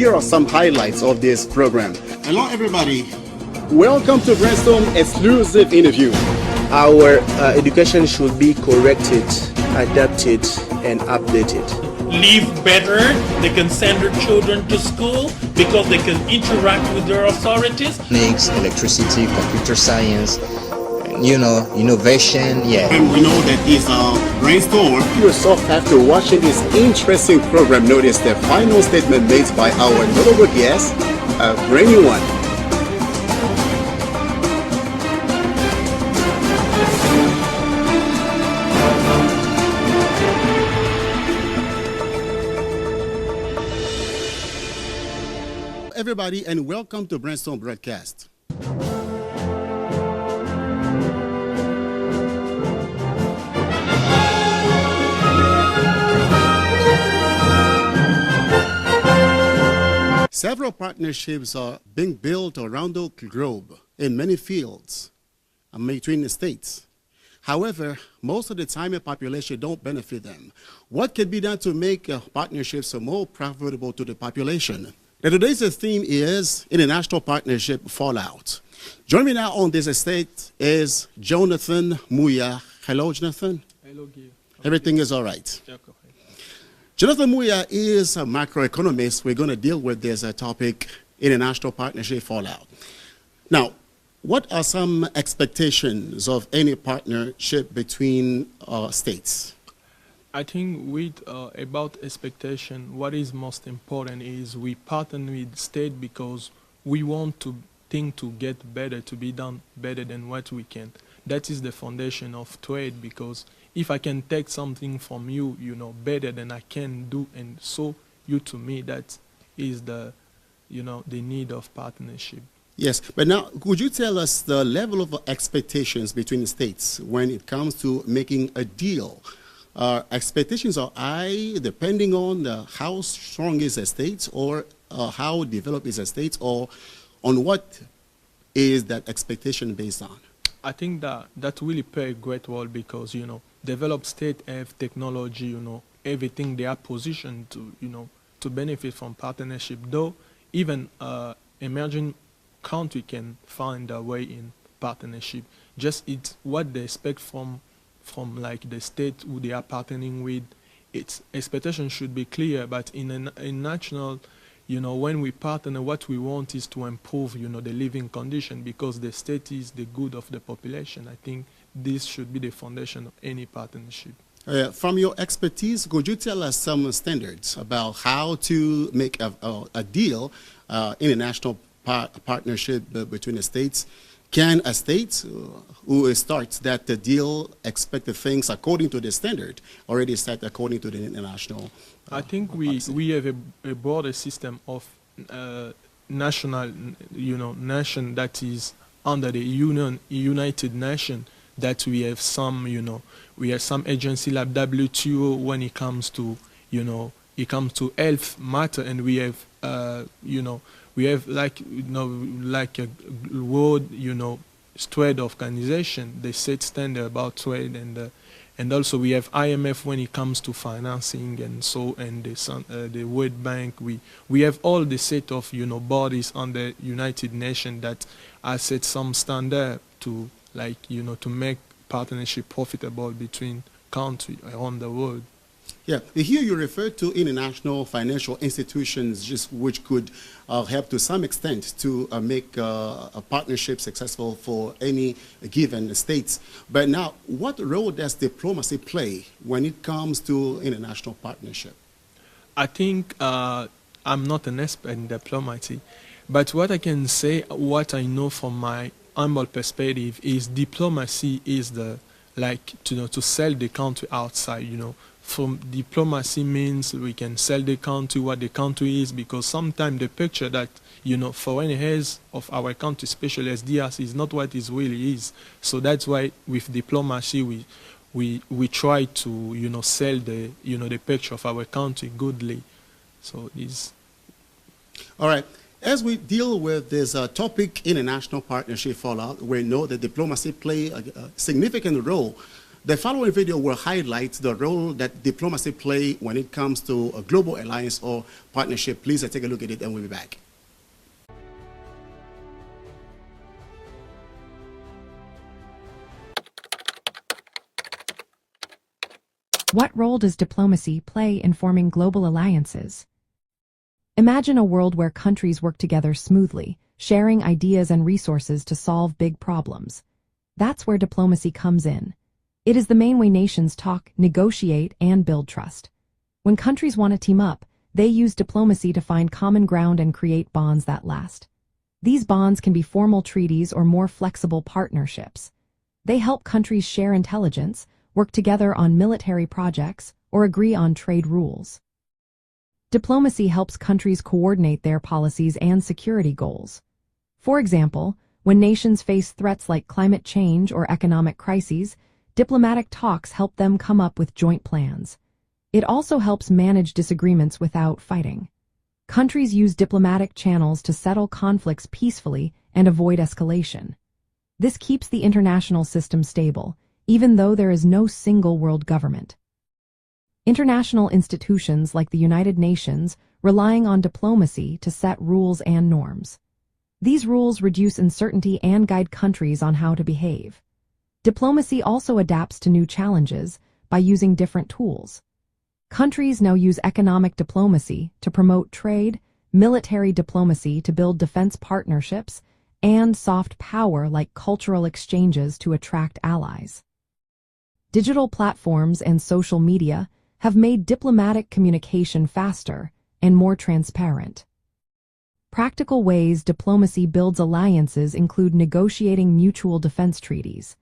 Here are some highlights of this program. Hello, everybody. Welcome to Brainstorm exclusive interview. Our education should be corrected, adapted, and updated. Live better, they can send their children to school because they can interact with their authorities. Mechanics, electricity, computer science, innovation, And we know that it's a brainstorm. Yourself, after watching this interesting program, notice the final statement made by our notable guest, a brand new one. Everybody, and welcome to Brainstorm Broadcast. Several partnerships are being built around the globe in many fields between the states. However, most of the time the population don't benefit them. What can be done to make partnerships more profitable to the population? Now, today's theme is International Partnership Fallout. Joining me now on this estate is Jonathan Muya. Hello, Jonathan. Hello, Guy. Everything is all right. Jonathan Muya is a macroeconomist. We're going to deal with this topic, International Partnership Fallout. Now, what are some expectations of any partnership between states? I think with about expectation, what is most important is we partner with state because we want to think to get better, to be done better than what we can. That is the foundation of trade, because if I can take something from you, better than I can do, and so you to me, that is the need of partnership. Yes, but now could you tell us the level of expectations between the states when it comes to making a deal? Expectations are high depending on how strong is a state, or how developed is a state, or on what is that expectation based on? I think that really play a great role because, developed state have technology, everything they are positioned to, to benefit from partnership. Though even emerging country can find a way in partnership. Just it's what they expect from like the state who they are partnering with. Its expectation should be clear, but in national, when we partner, what we want is to improve, the living condition, because the state is the good of the population. I think this should be the foundation of any partnership. From your expertise, could you tell us some standards about how to make a deal, international partnership between the states? Can a state who starts that the deal expect the things according to the standard already set according to the international? I think we have a broader system of national, nation that is under the United Nations. That we have some, we have some agency like WTO when it comes to, health matter, and we have, we have like a world, trade organization. They set standard about trade, and also we have IMF when it comes to financing, and the World Bank. We have all the set of bodies under United Nations that are set some standard to to make partnership profitable between countries around the world. Yeah, here you refer to international financial institutions, which could help to some extent to make a partnership successful for any given states. But now, what role does diplomacy play when it comes to international partnership? I think I'm not an expert in diplomacy, but what I can say, what I know from my humble perspective, is diplomacy is to sell the country outside. From diplomacy means we can sell the country what the country is, because sometimes the picture that foreign has of our country, especially as DRC, is not what it really is. So that's why with diplomacy we try to sell the picture of our country goodly. So this. All right. As we deal with this topic, international partnership fallout, we know that diplomacy play a significant role The following video will highlight the role that diplomacy play when it comes to a global alliance or partnership. Please take a look at it and we'll be back. What role does diplomacy play in forming global alliances? Imagine a world where countries work together smoothly, sharing ideas and resources to solve big problems. That's where diplomacy comes in. It is the main way nations talk, negotiate, and build trust. When countries want to team up, they use diplomacy to find common ground and create bonds that last. These bonds can be formal treaties or more flexible partnerships. They help countries share intelligence, work together on military projects, or agree on trade rules. Diplomacy helps countries coordinate their policies and security goals. For example, when nations face threats like climate change or economic crises, diplomatic talks help them come up with joint plans. It also helps manage disagreements without fighting. Countries use diplomatic channels to settle conflicts peacefully and avoid escalation. This keeps the international system stable, even though there is no single world government. International institutions like the United Nations relying on diplomacy to set rules and norms. These rules reduce uncertainty and guide countries on how to behave. Diplomacy also adapts to new challenges by using different tools. Countries now use economic diplomacy to promote trade, military diplomacy to build defense partnerships, and soft power like cultural exchanges to attract allies. Digital platforms and social media have made diplomatic communication faster and more transparent. Practical ways diplomacy builds alliances include negotiating mutual defense treaties.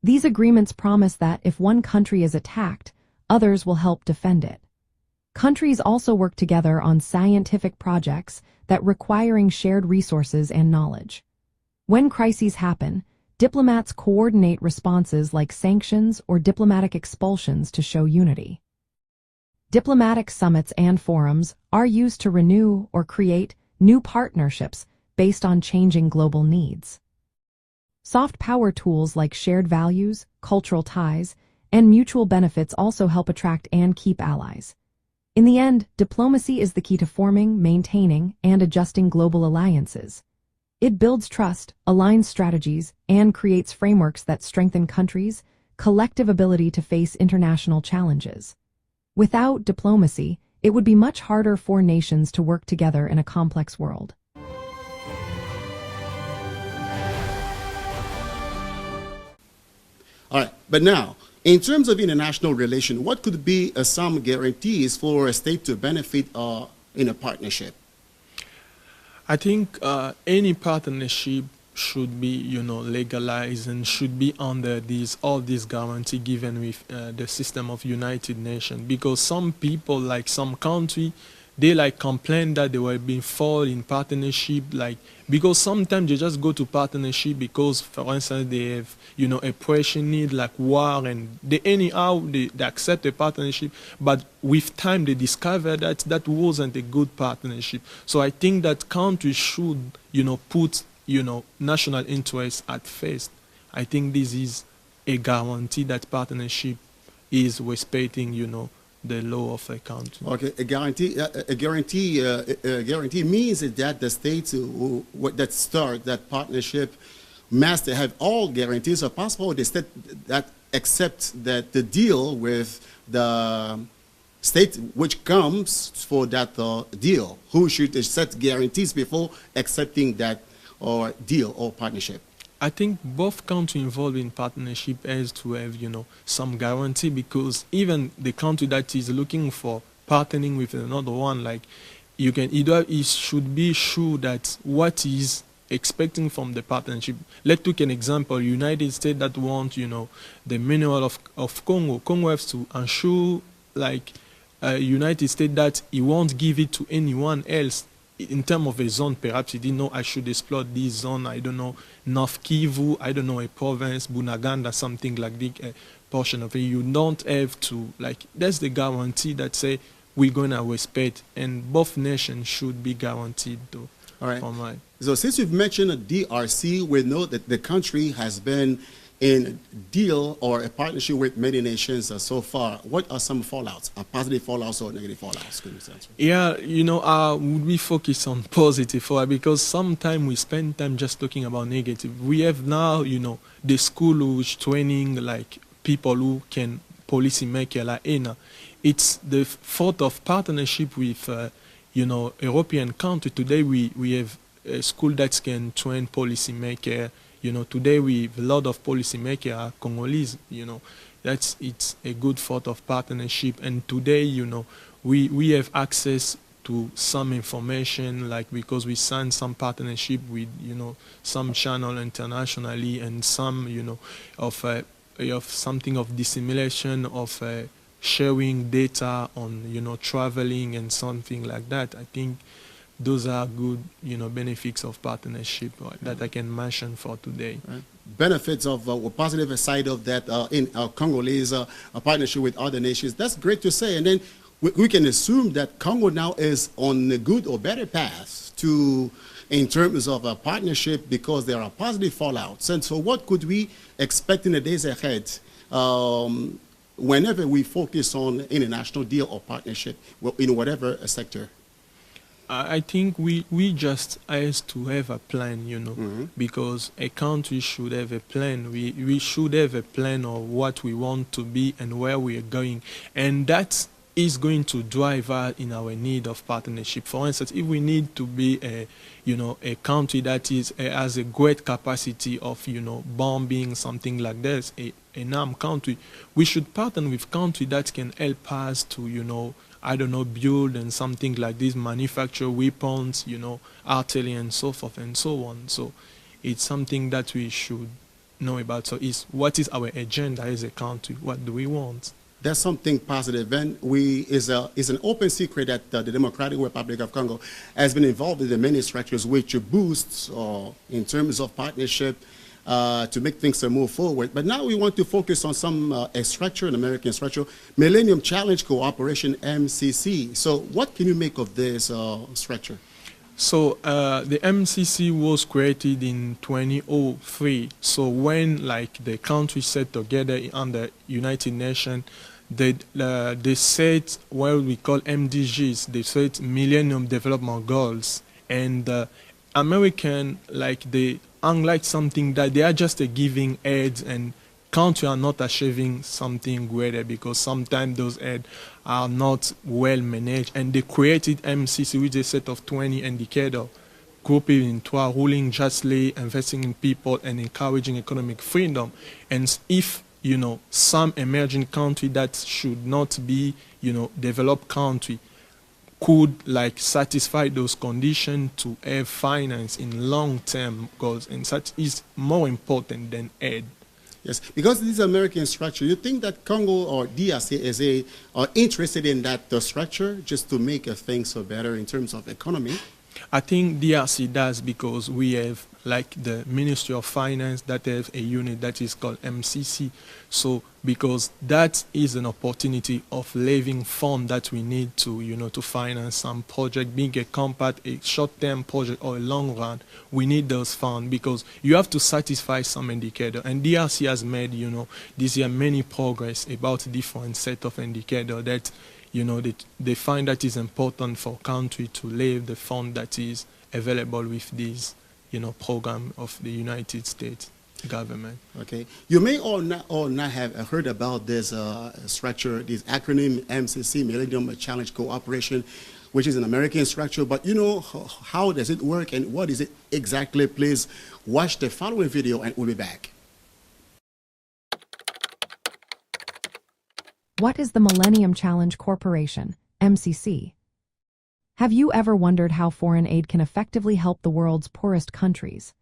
These agreements promise that if one country is attacked, others will help defend it. Countries also work together on scientific projects that requiring shared resources and knowledge. When crises happen, diplomats coordinate responses like sanctions or diplomatic expulsions to show unity. Diplomatic summits and forums are used to renew or create new partnerships based on changing global needs. Soft power tools like shared values, cultural ties, and mutual benefits also help attract and keep allies. In the end, diplomacy is the key to forming, maintaining, and adjusting global alliances. It builds trust, aligns strategies, and creates frameworks that strengthen countries' collective ability to face international challenges. Without diplomacy, it would be much harder for nations to work together in a complex world. All right, but now, in terms of international relation, what could be some guarantees for a state to benefit in a partnership? I think any partnership should be, legalized and should be under all these guarantee given with the system of United Nations. Because some people, like some country, they complain that they were being fall in partnership, because sometimes they just go to partnership because, for instance, they have, a pressing need like war, and they accept a partnership, but with time they discover that that wasn't a good partnership. So I think that countries should, put, national interests at first. I think this is a guarantee that partnership is respecting, the law of a country. Okay, a guarantee means that the states that start that partnership must have all guarantees are possible. The state that accept that the deal with the state which comes for that deal, who should set guarantees before accepting that or deal or partnership. I think both countries involved in partnership has to have, some guarantee, because even the country that is looking for partnering with another one, it should be sure that what is expecting from the partnership. Let's take an example. United States that want, the mineral of Congo. Congo has to ensure, United States that he won't give it to anyone else. In terms of a zone, perhaps he didn't know I should explore this zone, I don't know, North Kivu, I don't know, a province, Bunaganda, something like this, a portion of it. You don't have to, that's the guarantee that say we're going to respect, and both nations should be guaranteed to. All right. So since you've mentioned DRC, we know that the country has been in deal or a partnership with many nations so far, what are some fallouts, positive fallouts or negative fallouts? Could you answer? Yeah, would we focus on positive for because sometimes we spend time just talking about negative. We have now, the school which training like people who can policy maker like ENA. It's the thought of partnership with, European country. Today we have a school that can train policy maker. Today we have a lot of policy makers are Congolese. It's a good thought of partnership. And today, we have access to some information, like because we signed some partnership with, some channel internationally and some, of something of dissimulation of sharing data on, traveling and something like that. I think those are good, benefits of partnership that I can mention for today. Right. Benefits of a positive side of that in Congolese a partnership with other nations. That's great to say. And then we can assume that Congo now is on a good or better path in terms of a partnership because there are positive fallouts. And so what could we expect in the days ahead whenever we focus on international deal or partnership in whatever sector? I think we just has to have a plan, because a country should have a plan. We should have a plan of what we want to be and where we are going. And that is going to drive us in our need of partnership. For instance, if we need to be a country that has a great capacity of, bombing, something like this, an armed country, we should partner with country that can help us to, build and something like this, manufacture weapons, artillery and so forth and so on. So it's something that we should know about. So what is our agenda as a country? What do we want? That's something positive. And it's an open secret that the Democratic Republic of Congo has been involved in the many structures which boosts in terms of partnership to make things move forward. But now we want to focus on a structure, an American structure, Millennium Challenge Cooperation, MCC. So what can you make of this structure? So the MCC was created in 2003. So when the country set together under United Nations, they set what we call MDGs. They set Millennium Development Goals. And American, unlike something that they are just giving aid and countries are not achieving something greater because sometimes those aid are not well managed. And they created MCC with a set of 20 indicators, grouping into ruling justly, investing in people, and encouraging economic freedom. And if, some emerging country that should not be, developed country could satisfy those conditions to have finance in long-term goals, and such is more important than aid. Yes, because this is American structure, you think that Congo or DRC are interested in that structure just to make things better in terms of economy? I think DRC does because we have the Ministry of Finance that have a unit that is called MCC. So because that is an opportunity of leaving fund that we need to, to finance some project, being a compact, a short-term project or a long run, we need those funds because you have to satisfy some indicator. And DRC has made, this year many progress about different set of indicator that they find that is important for country to leave the fund that is available with this, program of the United States government. Okay. You may or not have heard about this structure, this acronym MCC, Millennium Challenge Cooperation, which is an American structure. But how does it work and what is it exactly? Please watch the following video and we'll be back. What is the Millennium Challenge Corporation, MCC? Have you ever wondered how foreign aid can effectively help the world's poorest countries?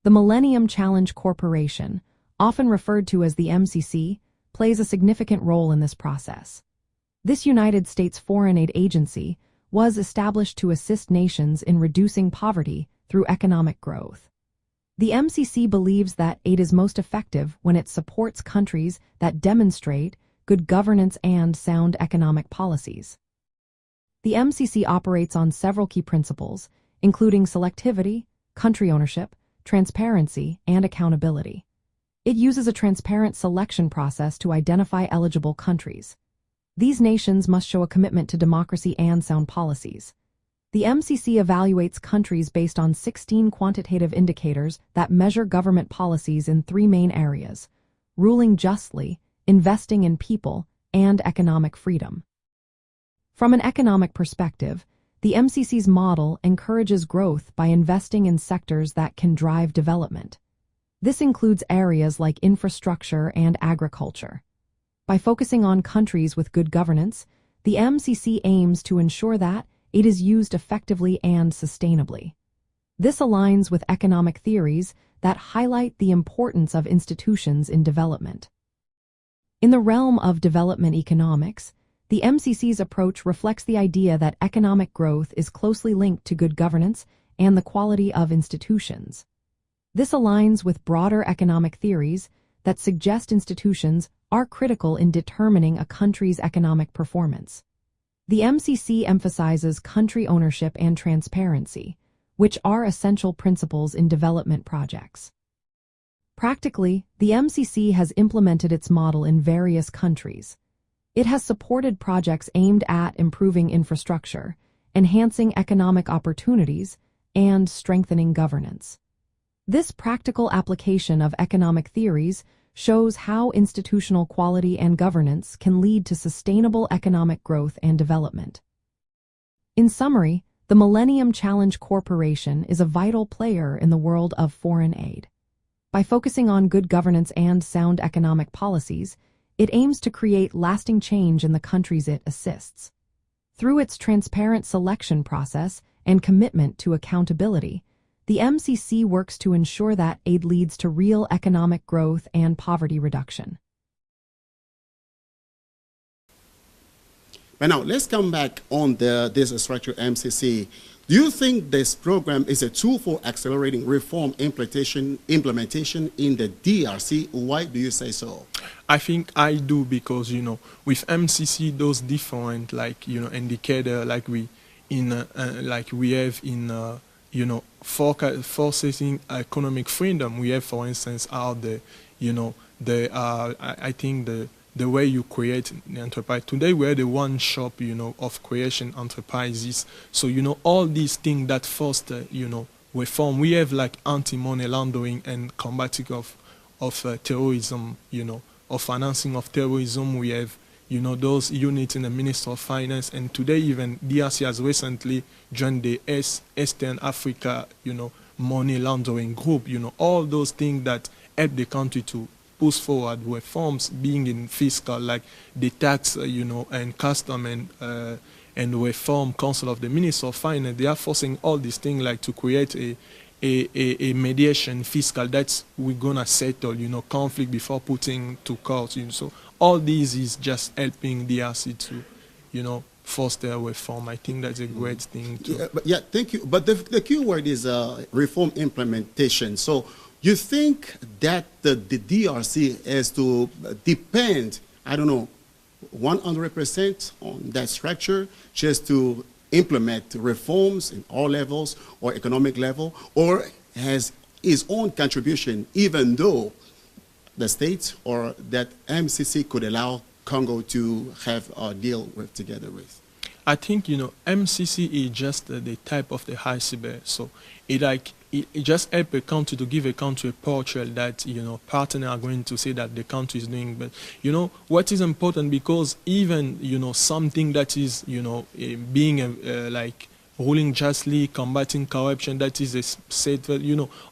The Millennium Challenge Corporation, often referred to as the MCC, plays a significant role in this process. This United States foreign aid agency was established to assist nations in reducing poverty through economic growth. The MCC believes that aid is most effective when it supports countries that demonstrate good governance and sound economic policies. The MCC operates on several key principles, including selectivity, country ownership, transparency, and accountability. It uses a transparent selection process to identify eligible countries. These nations must show a commitment to democracy and sound policies. The MCC evaluates countries based on 16 quantitative indicators that measure government policies in 3 main areas: ruling justly, investing in people, and economic freedom. From an economic perspective, the MCC's model encourages growth by investing in sectors that can drive development. This includes areas like infrastructure and agriculture. By focusing on countries with good governance, the MCC aims to ensure that it is used effectively and sustainably. This aligns with economic theories that highlight the importance of institutions in development. In the realm of development economics, the MCC's approach reflects the idea that economic growth is closely linked to good governance and the quality of institutions. This aligns with broader economic theories that suggest institutions are critical in determining a country's economic performance. The MCC emphasizes country ownership and transparency, which are essential principles in development projects. Practically, the MCC has implemented its model in various countries. It has supported projects aimed at improving infrastructure, enhancing economic opportunities, and strengthening governance. This practical application of economic theories shows how institutional quality and governance can lead to sustainable economic growth and development. In summary, the Millennium Challenge Corporation is a vital player in the world of foreign aid. By focusing on good governance and sound economic policies, it aims to create lasting change in the countries it assists. Through its transparent selection process and commitment to accountability, the MCC works to ensure that aid leads to real economic growth and poverty reduction. But now, let's come back on this structure MCC. Do you think this program is a tool for accelerating reform implementation in the DRC? Why do you say so? I think I do because, with MCC, those different, indicator we have in forcing economic freedom. We have, for instance, I think the way you create the enterprise. Today we're the one shop, of creation enterprises. So, all these things that foster, reform. We have like anti-money laundering and combating of terrorism, of financing of terrorism. We have, those units in the Ministry of Finance, and today even DRC has recently joined the Eastern Africa, money laundering group. All those things that help the country to push forward reforms, being in fiscal, like the tax, and custom and reform council of the Ministry of Finance. They are forcing all these things like to create a mediation fiscal that's we're gonna settle, conflict before putting to court. So all these is just helping DRC to, foster reform. I think that's a great thing too. Thank you. But the key word is reform implementation. So you think that the DRC has to depend, 100% on that structure just to implement reforms in all levels or economic level, or has its own contribution, even though the state or that MCC could allow Congo to have a deal together with? I think, MCC is just the type of the iceberg. So it just help a country to give a country a portrayal that, partners are going to say that the country is doing. But, what is important, because even, something that is, being like ruling justly, combating corruption, that is a set,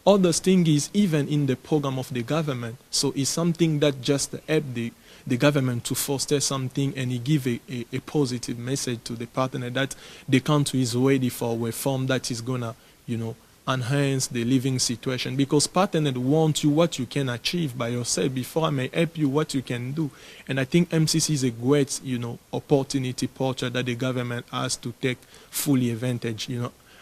all those things is even in the program of the government. So it's something that just help the government to foster something, and it give a positive message to the partner that the country is ready for reform that is gonna, enhance the living situation, because partners want you what you can achieve by yourself before I may help you what you can do. And I think MCC is a great, opportunity portrait that the government has to take fully advantage.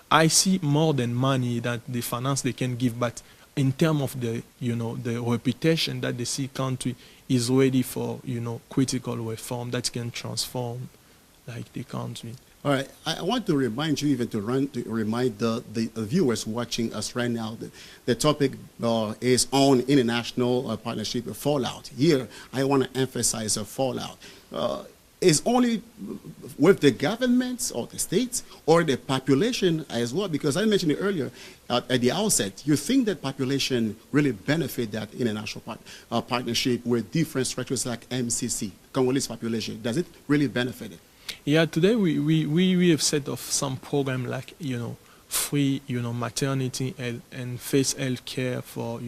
I see more than money that the finance they can give, but in terms of the, the reputation that the country is ready for, critical reform that can transform like the country. All right, I want to remind you, even to remind the viewers watching us right now, that the topic is on international partnership fallout. Here, I want to emphasize a fallout. Is only with the governments or the states or the population as well? Because I mentioned it earlier at the outset, you think that population really benefit that international partnership with different structures like MCC, Congolese population. Does it really benefit it? Yeah, today we have set off some program like, free, maternity and face health care for,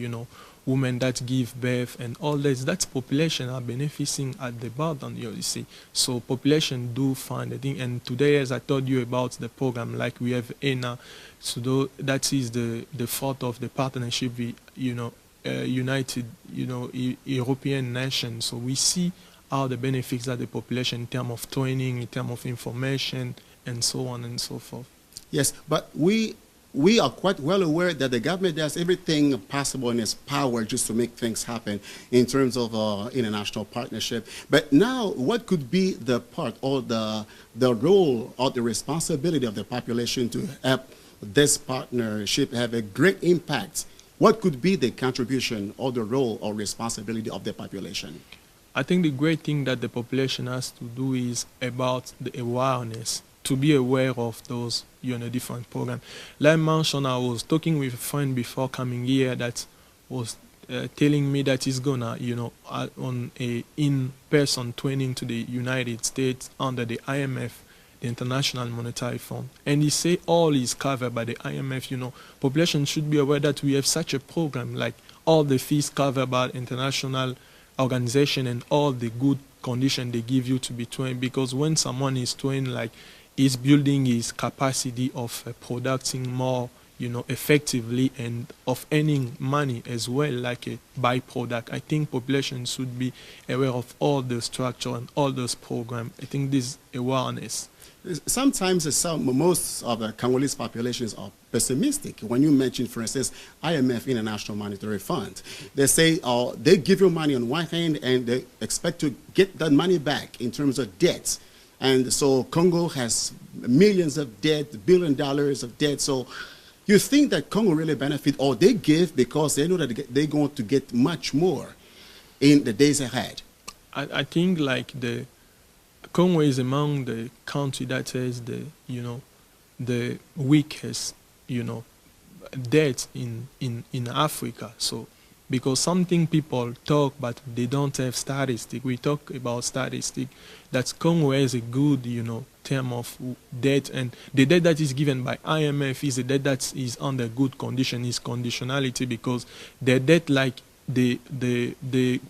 women that give birth and all this. That's population are benefiting at the bottom, you see. So population do find a thing. And today, as I told you about the program, like we have ENA, so that is the thought of the partnership with, united, European nations. So we see how the benefits of the population in terms of training, in terms of information, and so on and so forth. Yes, but we are quite well aware that the government does everything possible in its power just to make things happen in terms of international partnership. But now, what could be the part or the role or the responsibility of the population to help this partnership have a great impact? What could be the contribution or the role or responsibility of the population? I think the great thing that the population has to do is about the awareness, to be aware of those, different programs. Like I mentioned, I was talking with a friend before coming here that was telling me that he's gonna, on a in-person training to the United States under the IMF, the International Monetary Fund. And he say all is covered by the IMF, Population should be aware that we have such a program, like all the fees covered by international organization and all the good condition they give you to be trained, because when someone is trained, like is building his capacity of producing more, effectively, and of earning money as well, like a byproduct. I think population should be aware of all the structure and all those programs. I think this awareness. Sometimes most of the Congolese populations are pessimistic. When you mention, for instance, IMF, International Monetary Fund, they say they give you money on one hand and they expect to get that money back in terms of debts. And so Congo has millions of debt, $1 billion of debt. So you think that Congo really benefit, or they give because they know that they're going to get much more in the days ahead? I think like the Congo is among the country that has the weakest, debt in Africa. So because something people talk, but they don't have statistics. We talk about statistics. That Congo has a good, term of debt, and the debt that is given by IMF is a debt that is under good condition, is conditionality, because the debt, like they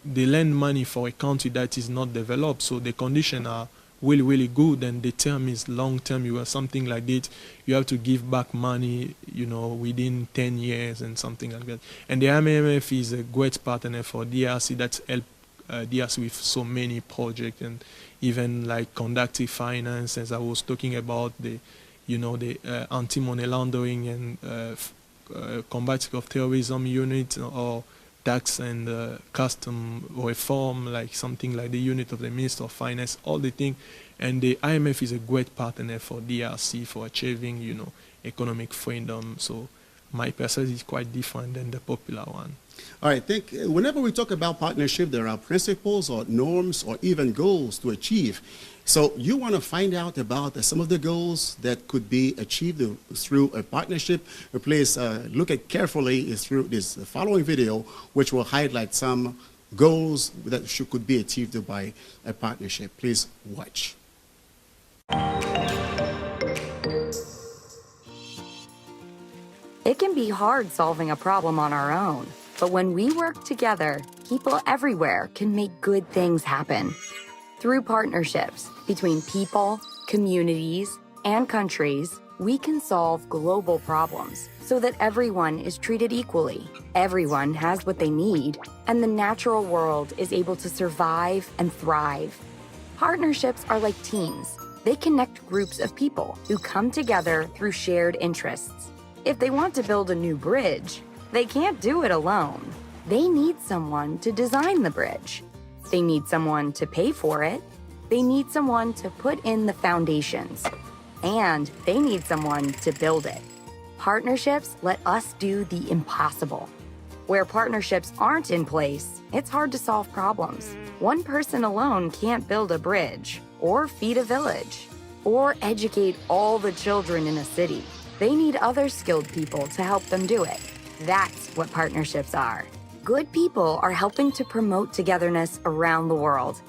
lend money for a country that is not developed, so the conditions are really good, and the term is long term. You have something like that, you have to give back money, within 10 years and something like that. And the IMF is a great partner for DRC that help DRC with so many projects, and even like conductive finance, as I was talking about, the anti-money laundering and combating of terrorism unit, or tax and custom reform, like something like the unit of the Minister of Finance, all the things. And the IMF is a great partner for DRC for achieving, economic freedom. So my perception is quite different than the popular one. All right, whenever we talk about partnership, there are principles or norms or even goals to achieve. So you want to find out about some of the goals that could be achieved through a partnership. Please look at carefully through this following video, which will highlight some goals that could be achieved by a partnership. Please watch. It can be hard solving a problem on our own, but when we work together, people everywhere can make good things happen. Through partnerships between people, communities, and countries, we can solve global problems so that everyone is treated equally, everyone has what they need, and the natural world is able to survive and thrive. Partnerships are like teams. They connect groups of people who come together through shared interests. If they want to build a new bridge, they can't do it alone. They need someone to design the bridge. They need someone to pay for it, They need someone to put in the foundations, and they need someone to build it. Partnerships let us do the impossible. Where partnerships aren't in place, it's hard to solve problems. One person alone can't build a bridge, or feed a village, or educate all the children in a city. They need other skilled people to help them do it. That's what partnerships are. Good people are helping to promote togetherness around the world.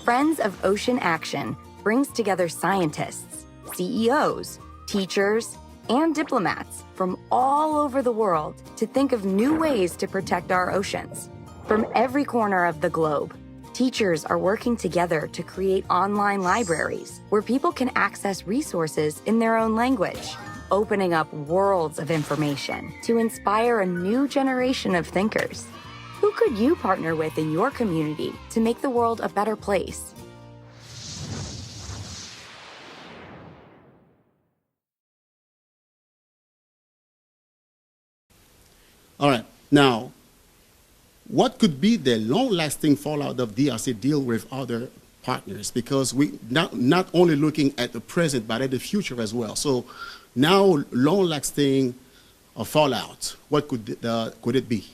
Friends of Ocean Action brings together scientists, CEOs, teachers, and diplomats from all over the world to think of new ways to protect our oceans. From every corner of the globe, teachers are working together to create online libraries where people can access resources in their own language, opening up worlds of information to inspire a new generation of thinkers. Who could you partner with in your community to make the world a better place? All right. Now, what could be the long-lasting fallout of DRC deal with other partners? Because we not only looking at the present, but at the future as well. So now, long-lasting fallout, what could it be?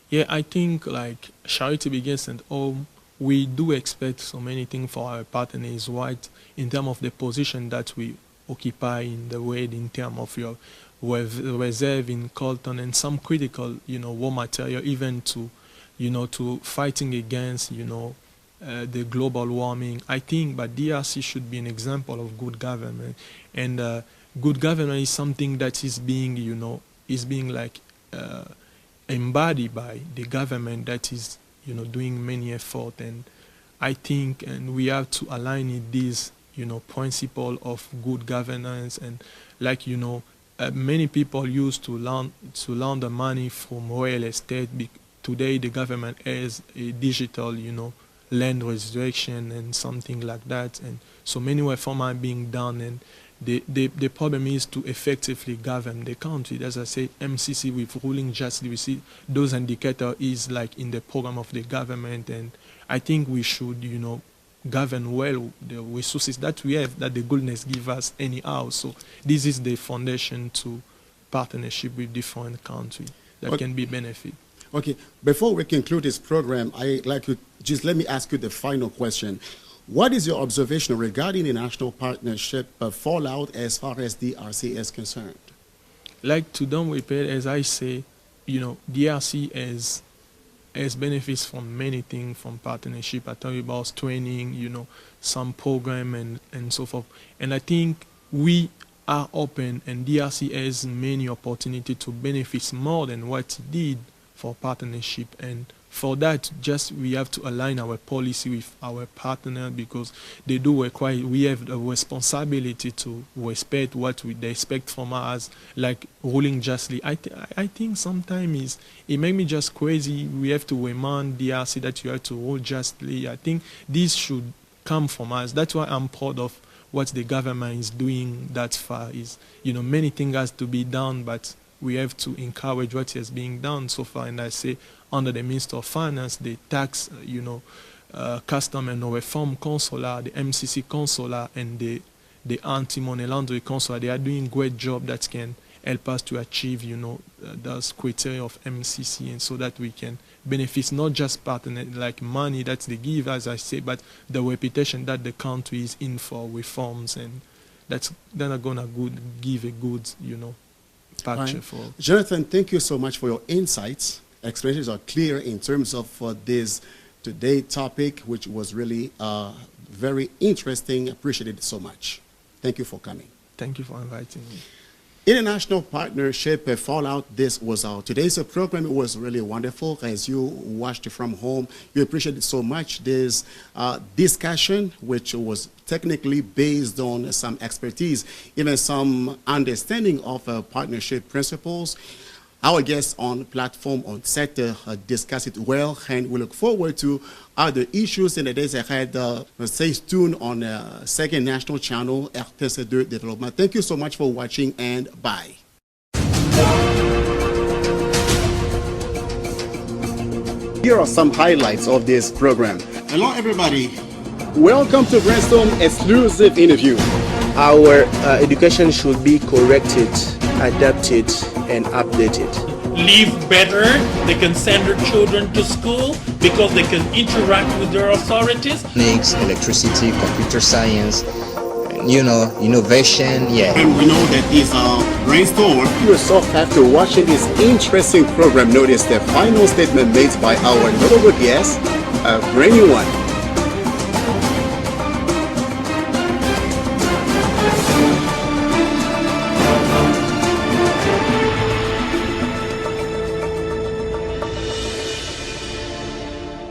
Yeah, I think like charity begins at home. We do expect so many things for our partners, right? In terms of the position that we occupy in the world, in terms of your reserve in coltan and some critical, raw material, even to, to fighting against, the global warming. I think, but DRC should be an example of good government, and good government is something that is being, embodied by the government that is, doing many effort. And I think, and we have to align with this, principle of good governance. And like, many people used to launder money from real estate. Today, the government has a digital, land resurrection and something like that. And so many reforms are being done. And the problem is to effectively govern the country. As I say, MCC with ruling justly, we see those indicators is like in the program of the government. And I think we should, govern well the resources that we have, that the goodness give us anyhow. So this is the foundation to partnership with different countries that can be benefit. Okay, before we conclude this program, I'd like you, just let me ask you the final question. What is your observation regarding the national partnership fallout as far as DRC is concerned? Like to don't repeat, as I say, DRC has benefits from many things from partnership. I tell you about training, some program and so forth. And I think we are open, and DRC has many opportunity to benefit more than what it did for partnership. And for that, just we have to align our policy with our partner, because they do require, we have a responsibility to respect what they expect from us, like ruling justly. I think sometimes it makes me just crazy. We have to remind DRC that you have to rule justly. I think this should come from us. That's why I'm proud of what the government is doing that far. Is, many things has to be done, but we have to encourage what is being done so far. And I say, under the Minister of Finance, the tax, custom and reform consular, the MCC consular, and the anti-money laundering consular, they are doing great job that can help us to achieve, those criteria of MCC, and so that we can benefit not just partner like money that they give, as I say, but the reputation that the country is in for reforms, and that's gonna give a good, picture for. Jonathan, thank you so much for your insights. Explanations are clear in terms of this today topic, which was really very interesting. Appreciate it so much. Thank you for coming. Thank you for inviting me. International partnership fallout. This was our today's program. It was really wonderful. As you watched it from home, you appreciate it so much. This discussion, which was technically based on some expertise, even some understanding of partnership principles. Our guests on platform on set discuss it well, and we look forward to other issues in the days ahead. Stay tuned on second national channel, RTC2 Development. Thank you so much for watching, and bye. Here are some highlights of this program. Hello, everybody. Welcome to Brainstorm exclusive interview. Our education should be corrected, adapted, and updated. Live better, they can send their children to school because they can interact with their authorities. Electronics, electricity, computer science, innovation, yeah. And we know that this brainstorm. You yourself, after watching this interesting program, notice the final statement made by our notable guest, a brand new one.